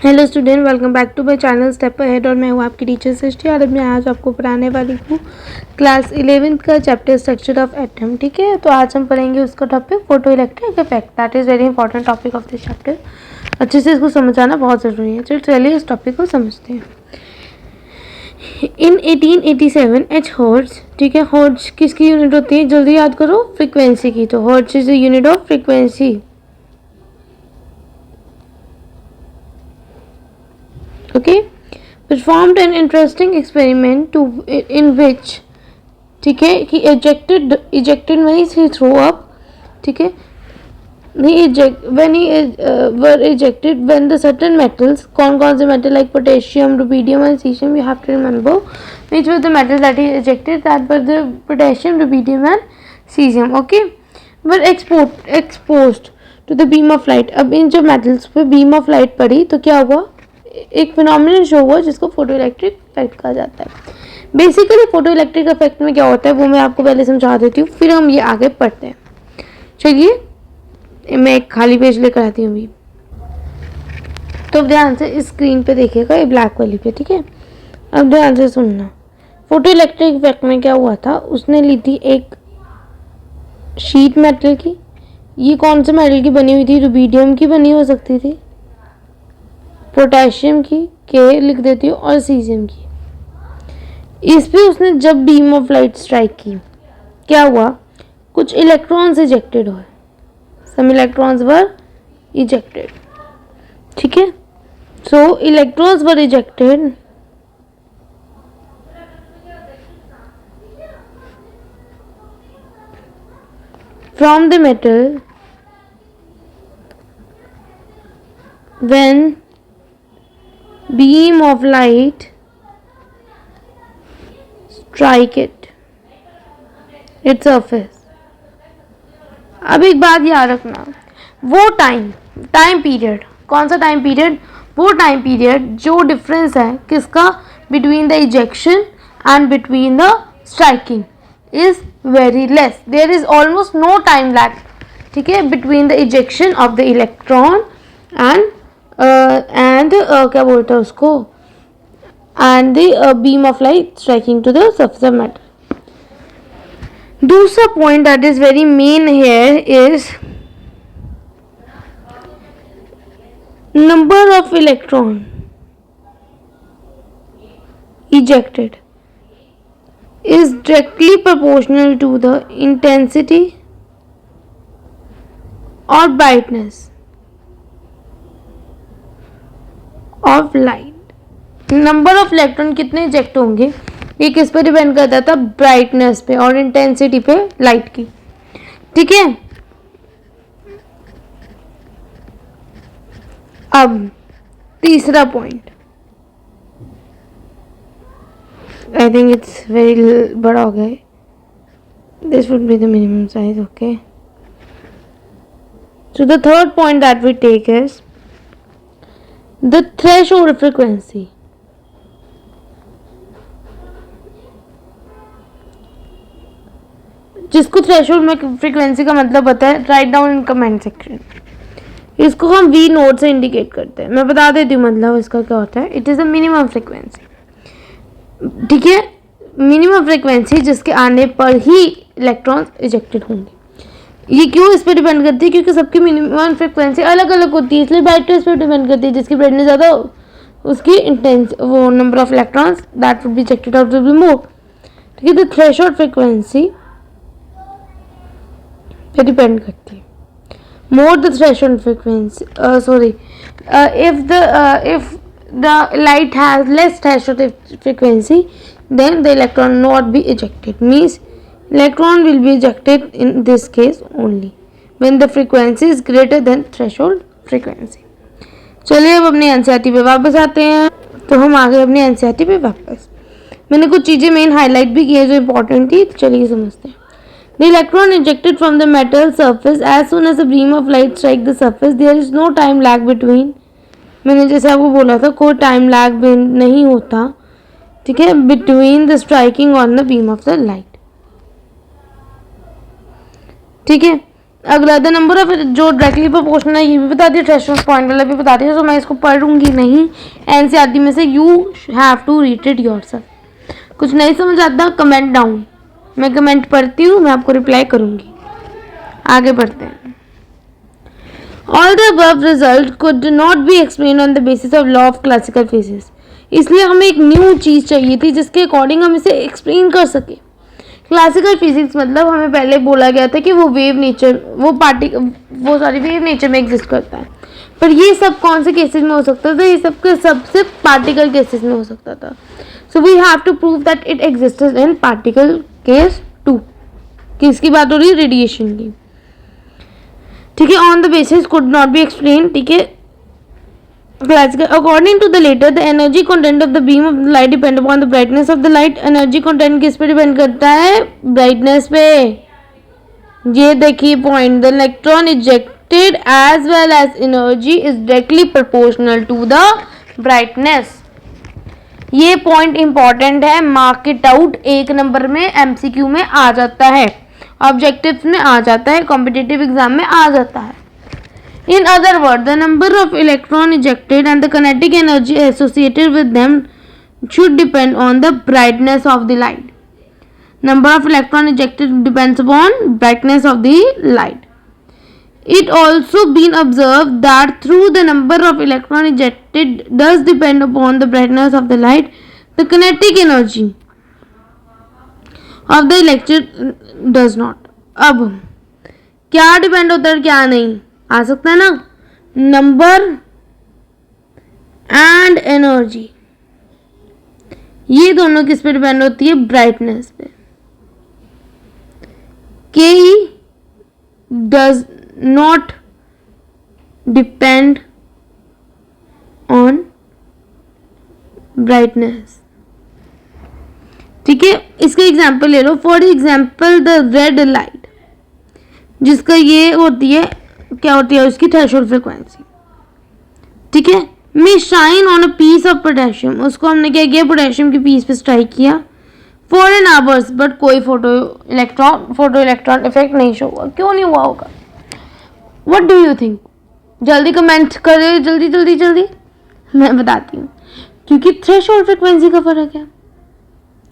Hello student, welcome back to my channel step ahead. और मैं हूँ आपकी टीचर सृष्टि और मैं आज आपको पढ़ाने वाली हूँ क्लास 11th का चैप्टर स्ट्रक्चर ऑफ एटम। ठीक है, तो आज हम पढ़ेंगे उसका topic photo electric effect. That is very important topic of this chapter. अच्छे से इसको समझाना बहुत ज़रूरी है। चलिए इस टॉपिक को समझते हैं। इन 1887 एच हर्ट्ज, ठीक है, हर्ट्ज किसकी यूनिट होती है? जल्दी याद करो, फ्रिक्वेंसी की। तो hertz is the unit of frequency. Okay, performed an interesting experiment in which, ठीक है, he ejected means he threw up, ठीक है, were ejected when the certain metals, कौन से metal like potassium, rubidium and cesium, you have to remember which were the metals that he ejected. That were the potassium, rubidium and cesium. Okay, were exposed to the beam of light. अब इन जो metals पे beam of light पड़ी तो क्या हुआ? एक phenomenon show हुआ जिसको फोटो इलेक्ट्रिक इफेक्ट कहा जाता है। बेसिकली फोटो इलेक्ट्रिक इफेक्ट में क्या होता है वो मैं आपको पहले समझा देती हूँ, फिर हम ये आगे पढ़ते हैं। चलिए मैं एक खाली पेज लेकर आती हूँ अभी। तो ध्यान से इस स्क्रीन पे देखिएगा, ये ब्लैक वाली पे, ठीक है। अब ध्यान से सुनना। फोटो इलेक्ट्रिक इफेक्ट में क्या हुआ था, उसने ली थी एक शीट मेटल की। ये कौन से मेटल की बनी हुई थी? रुबीडियम की बनी हो सकती थी, पोटेशियम की, के लिख देती हूँ, और सीजियम की। इस पे उसने जब बीम ऑफ लाइट स्ट्राइक की, क्या हुआ? कुछ इलेक्ट्रॉन्स इजेक्टेड हुए। सम इलेक्ट्रॉन्स वर इजेक्टेड, ठीक है। सो electrons were ejected from the metal when beam of light strike its surface। अब एक बात याद रखना, वो टाइम पीरियड, कौन सा टाइम पीरियड? वो टाइम पीरियड जो डिफरेंस है किसका? Between the ejection and between the striking is very less. There is almost no time lag, ठीक है, between the ejection of the electron and क्या बोलते हैं उसको, and the beam of light striking to the surface of metal. दूसरा point that is very main here is number of electron ejected is directly proportional to the intensity or brightness of light। Number of electron कितने eject होंगे ये किस पे depend करता था? Brightness पे और इंटेंसिटी पे लाइट की, ठीक है। अब तीसरा point, I think it's very बड़ा हो गया, this would be the minimum size. Okay, so the third point that we take is the threshold frequency. जिसको थ्रेशोल्ड में फ्रीक्वेंसी का मतलब पता है, write down in comment section. इसको हम वी नोट से इंडिकेट करते हैं। मैं बता देती हूँ मतलब इसका क्या होता है। It is a minimum frequency, ठीक है, मिनिमम फ्रीक्वेंसी जिसके आने पर ही इलेक्ट्रॉन्स इजेक्टेड होंगे। ये क्यों इस पर डिपेंड करती है? क्योंकि सबकी मिनिमम फ्रीक्वेंसी अलग अलग होती है, इसलिए ब्राइटनेस पर डिपेंड करती है। जिसकी ब्राइटनेस ज़्यादा हो उसकी इंटेंस वो number of electrons that would be ejected out will be more, ठीक है। द थ्रेशोल्ड फ्रीक्वेंसी पे डिपेंड करती है। More the threshold frequency, if the light has less threshold frequency, then the electron not be ejected, means electron will be ejected in this case only when the frequency is greater than threshold frequency। चलिए अब अपनी NCERT पे वापस आते हैं। तो हम आ गए अपनी एनसीईआरटी पे वापस। मैंने कुछ चीज़ें मेन हाईलाइट भी की है जो इंपॉर्टेंट थी, तो चलिए समझते हैं। The electron ejected from the metal surface as soon as a beam of light strike the surface, there is no time lag between। मैंने जैसे आपको बोला था कोई टाइम लैग नहीं होता, ठीक है, between the striking on the beam of the light, ठीक है। अगला द नंबर ऑफ जो डायरेक्टली प्रोपोर्शनल है ये भी बता दिया, थ्रेशोल्ड पॉइंट वाला भी बता दिया, तो मैं इसको पढ़ूंगी नहीं। एनसीईआरटी में से you have to read it yourself. कुछ नहीं समझ आता कमेंट डाउन, मैं कमेंट पढ़ती हूँ, मैं आपको रिप्लाई करूंगी। आगे बढ़ते हैं। All the above result could not be explain on the basis of law of classical physics. इसलिए हमें एक न्यू चीज़ चाहिए थी जिसके अकॉर्डिंग हम इसे एक्सप्लेन कर सके। क्लासिकल फिजिक्स मतलब हमें पहले बोला गया था कि वो वेव नेचर वेव नेचर में एग्जिस्ट करता है, पर ये सब कौन से केसेस में हो सकता था? ये सब के सबसे पार्टिकल केसेस में हो सकता था। So we have to prove that it existed in particle case 2। किसकी बात हो रही है? रेडिएशन की। ठीक है, on the basis could not be explain. ठीक है, classical according to the latter the energy content of the beam of the light depend upon the brightness of the light. Energy content किस पे depend करता है? Brightness पे। ये देखिए point, the electron ejected as well as energy is directly proportional to the brightness. ये point important है, mark it out. 1 number में एमसीक्यू में आ जाता है, ऑब्जेक्टिव्स में आ जाता है, कॉम्पिटिटिव एग्जाम में आ जाता है। In other words, the number of electron ejected and the kinetic energy associated with them should depend on the brightness of the light. Number of electron ejected depends upon brightness of the light. It also been observed that through the number of electron ejected does depend upon the brightness of the light, the kinetic energy of the electron does not. अब क्या depend होता है क्या नहीं आ सकता है ना? Number and energy, ये दोनों किस पे डिपेंड होती है? ब्राइटनेस पे। K does not depend on brightness. ठीक है, इसका एग्जाम्पल ले लो। For example the red light, जिसका ये होती है, क्या होती है उसकी? Threshold frequency. ठीक है, may shine on a piece of potassium. उसको हमने क्या किया? पोटेशियम की पीस पे स्ट्राइक किया फॉर एन आवर्स, बट कोई फोटो इलेक्ट्रॉन इफेक्ट नहीं शो हुआ। क्यों नहीं हुआ होगा? What do you think? जल्दी कमेंट करो, जल्दी जल्दी जल्दी, मैं बताती हूँ। क्योंकि थ्रेशोल्ड फ्रीक्वेंसी का फर्क है।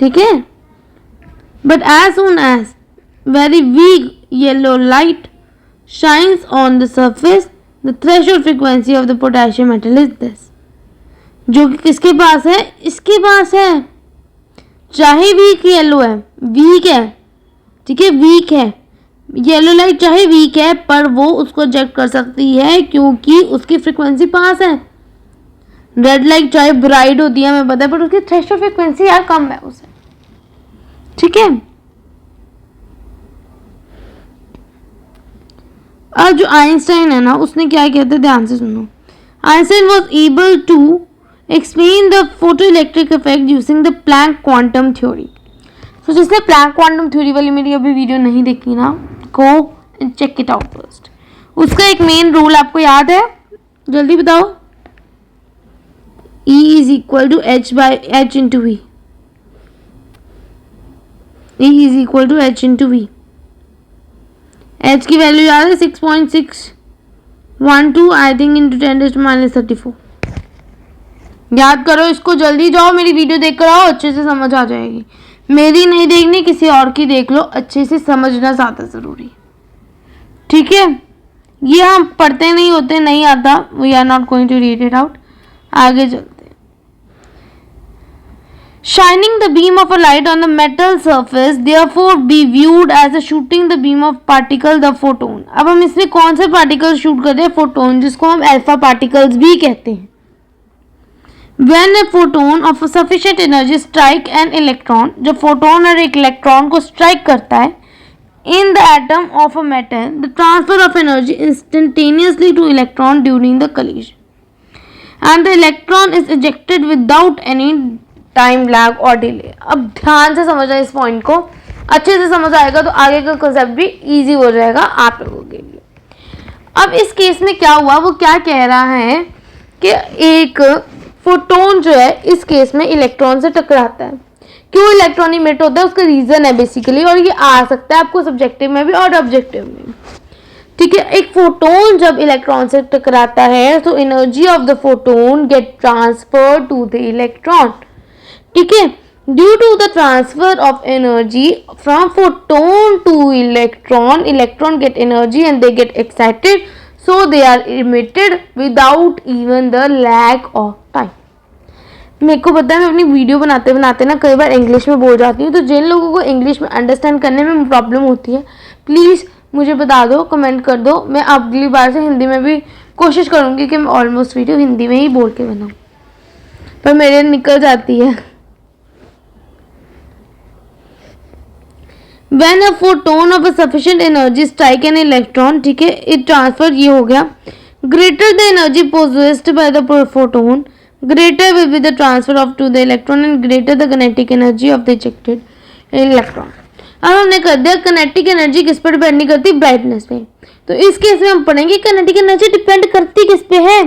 ठीक है, but as soon as very weak yellow light shines on the surface, the threshold frequency of the potassium metal is this. जो कि किसके पास है? इसके पास है। चाहे वीक येलो है, वीक है, ठीक है, वीक है, येलो लाइट चाहे वीक है, पर वो उसको इजेक्ट कर सकती है क्योंकि उसकी फ्रीक्वेंसी पास है। रेड लाइट चाहे ब्राइट होती है, हमें पता है, पर उसकी थ्रेशोल्ड फ्रीक्वेंसी यार कम है उसे। ठीक है, अब जो आइंस्टाइन है ना, उसने क्या किया था? ध्यान से सुनो। Einstein was able to explain the photo electric effect using the Planck quantum theory. तो जिसने प्लैंक क्वांटम थ्योरी वाली मेरी अभी वीडियो नहीं देखी ना, go check it out first. उसका एक मेन रूल आपको याद है? जल्दी बताओ। E is equal to H by H into V. E is equal to H into V. H की वैल्यू याद है? 6.612 आई थिंक इंटू 10⁻34। याद करो इसको, जल्दी जाओ, मेरी वीडियो देख कर आओ, अच्छे से समझ आ जाएगी। मेरी नहीं देखनी, किसी और की देख लो, अच्छे से समझना ज़्यादा ज़रूरी। ठीक है, ये हम पढ़ते नहीं होते, नहीं आता, we are not going to read it out. आगे चलते। Shining the beam of a light on the metal surface therefore be viewed as a shooting the beam of particle the photon. अब हम इसमें कौन से पार्टिकल शूट कर रहे हैं? फोटोन, जिसको हम अल्फा पार्टिकल्स भी कहते हैं। When a photon of a sufficient energy strike an electron, जब फोटोन और एक इलेक्ट्रॉन को स्ट्राइक करता है in the atom of a metal, the transfer of energy instantaneously to electron during the collision, and the electron is ejected without any time lag और delay. अब ध्यान से समझना इस पॉइंट को, अच्छे से समझ आएगा तो आगे का कंसेप्ट भी इजी हो जाएगा आप लोगों के लिए। अब इस केस में क्या हुआ? वो क्या कह रहा है कि एक फोटोन जो है इस केस में इलेक्ट्रॉन से टकराता है। क्यों इलेक्ट्रॉन इमिट होता है? उसका रीजन है बेसिकली, और ये आ सकता है आपको सब्जेक्टिव में भी और ऑब्जेक्टिव में। ठीक है, एक फोटोन जब इलेक्ट्रॉन से टकराता है तो energy of the photon get transfer to the electron. ठीक है, due to the transfer of energy from photon to electron, electron get energy and they get excited, so they are emitted without even the lag of time. मेरे को पता है, मैं अपनी video बनाते बनाते ना कई बार इंग्लिश में बोल जाती हूँ, तो जिन लोगों को इंग्लिश में अंडरस्टैंड करने में प्रॉब्लम होती है प्लीज़ मुझे बता दो, कमेंट कर दो. मैं अगली बार से हिंदी में भी कोशिश करूँगी कि मैं ऑलमोस्ट वीडियो हिंदी में ही बोल के बनाऊँ, पर मेरे निकल जाती है. When a photon of a sufficient energy strike an electron, ठीक है, it transfer, ये हो गया. Greater the energy possessed by the photon, greater will be the transfer of to the electron and greater the kinetic energy of the ejected electron. अब हमने कर दिया kinetic energy किस पर डिपेंड नहीं करती, ब्राइटनेस पे. तो इस केस में हम पढ़ेंगे किनेटिक एनर्जी डिपेंड करती किस पे है.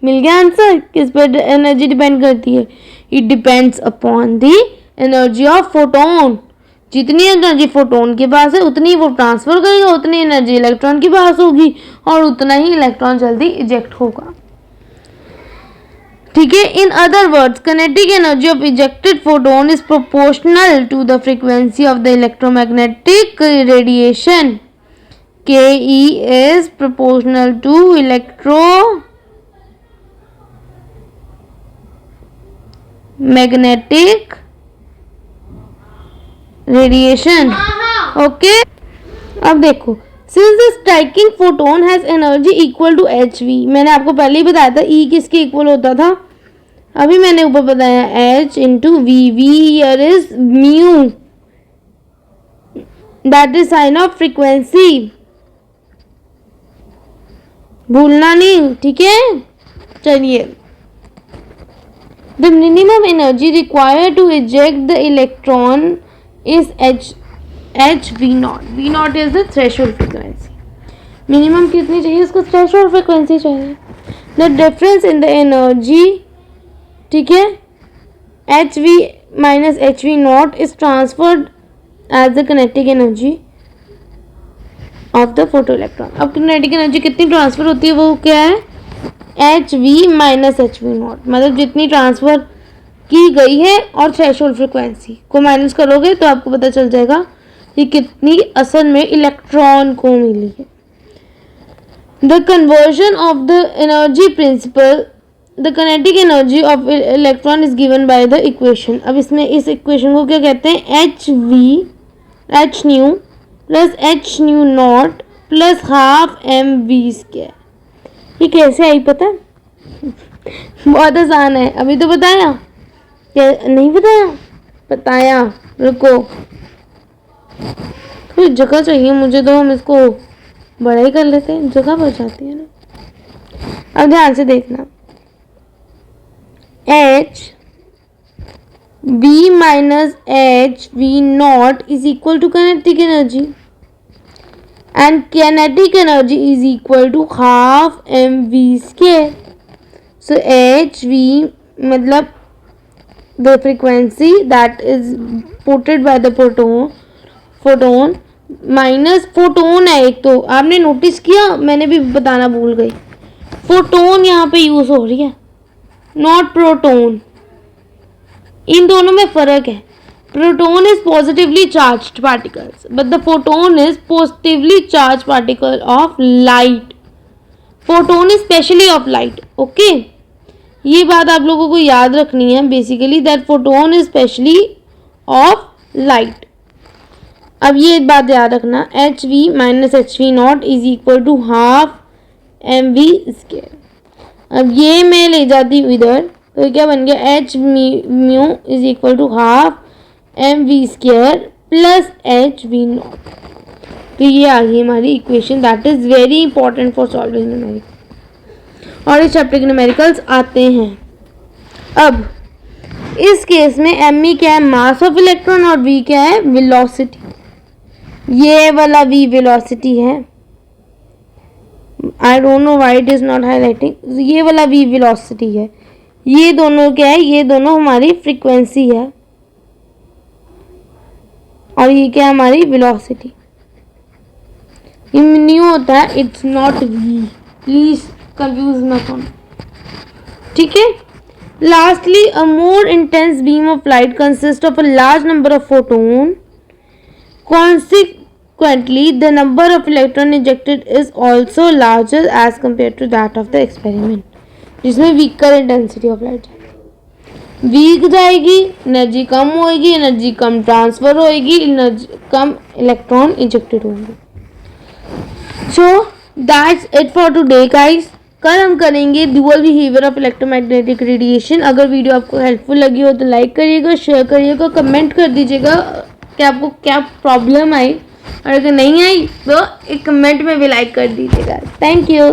मिल गया आंसर, किस पर एनर्जी डिपेंड करती है. It depends upon the energy of photon. जितनी एनर्जी फोटोन के पास है उतनी वो ट्रांसफर करेगा, उतनी एनर्जी इलेक्ट्रॉन के पास होगी और उतना ही इलेक्ट्रॉन जल्दी इजेक्ट होगा. ठीक है, in other words kinetic energy of ejected photon is proportional to the frequency of the electromagnetic radiation. K E is proportional to electromagnetic radiation. Okay, अब देखो, since the striking photon has energy equal to H V, मैंने आपको पहले ही बताया था ई किसके equal होता था, अभी मैंने ऊपर बताया H into V. V here is mu, that is sign of frequency, भूलना नहीं. ठीक है, चलिए, the minimum energy required to eject the electron is h v naught. v naught is the threshold frequency. Minimum कितनी चाहिए उसको, threshold frequency चाहिए. The difference in the energy, ठीक है, H V minus H V not is transferred as the kinetic energy of the photo electron. अब kinetic energy कितनी transfer होती है, वो क्या है, H V minus H V not, मतलब जितनी ट्रांसफर की गई है और थ्रेशोल्ड फ्रीक्वेंसी को माइनस करोगे तो आपको पता चल जाएगा कि कितनी असल में इलेक्ट्रॉन को मिली है. The conversion of the energy principle, the kinetic energy of electron is given by the equation. अब इसमें इस इक्वेशन को क्या कहते हैं, H nu plus H nu not plus half M V square. ये कैसे आई पता है, बहुत आसान है. अभी तो बताया, क्या नहीं बताया, रुको, थोड़ी जगह चाहिए मुझे, तो हम इसको बड़ा ही कर लेते हैं, जगह बच जाती है ना. अब ध्यान से देखना, H V minus H V not is equal to kinetic energy and kinetic energy is equal to half M V square. So H V मतलब the frequency that is putted by the photon minus photon है. एक तो आपने notice किया, मैंने भी बताना भूल गई, फोटोन यहाँ पे यूज हो रही है, नॉट प्रोटोन. इन दोनों में फर्क है. Proton is positively charged particles but the photon is positively charge particle of light. Photon is specially of light. Okay, ये बात आप लोगों को याद रखनी है, basically that photon is specially of light. अब ये बात याद रखना, H V minus H V not is equal to half M V square. अब ये मैं ले जाती हूँ इधर, तो क्या बन गया, H mu is equal to half M V square plus H V not. तो ये आ गई हमारी equation, that is very important for solving numerical. और इस चैप्टर के न्यूमेरिकल्स आते हैं. अब इस केस में एम ई क्या है, मास ऑफ इलेक्ट्रॉन, और वी क्या है, वेलोसिटी. ये वाला वी वेलोसिटी है, I don't know why it is not highlighting. ये वाला वी वेलोसिटी है, ये दोनों क्या है, ये दोनों हमारी फ्रीक्वेंसी है और ये क्या है, हमारी वेलोसिटी. ये न्यू होता है, it's not V, please confuse मत होना, ठीक है। Lastly, a more intense beam of light consists of a large number of photons. Consequently, the number of electrons ejected is also larger as compared to that of the experiment, जिसमें weaker intensity of light weak जाएगी, energy कम होएगी, energy कम transfer होएगी, energy कम electron injected होंगे। So that's it for today guys. कल हम करेंगे dual behaviour of electromagnetic radiation. अगर वीडियो आपको हेल्पफुल लगी हो तो लाइक करिएगा, शेयर करिएगा, कमेंट कर दीजिएगा कि आपको क्या प्रॉब्लम आई, और अगर नहीं आई तो एक कमेंट में भी लाइक कर दीजिएगा। Thank you.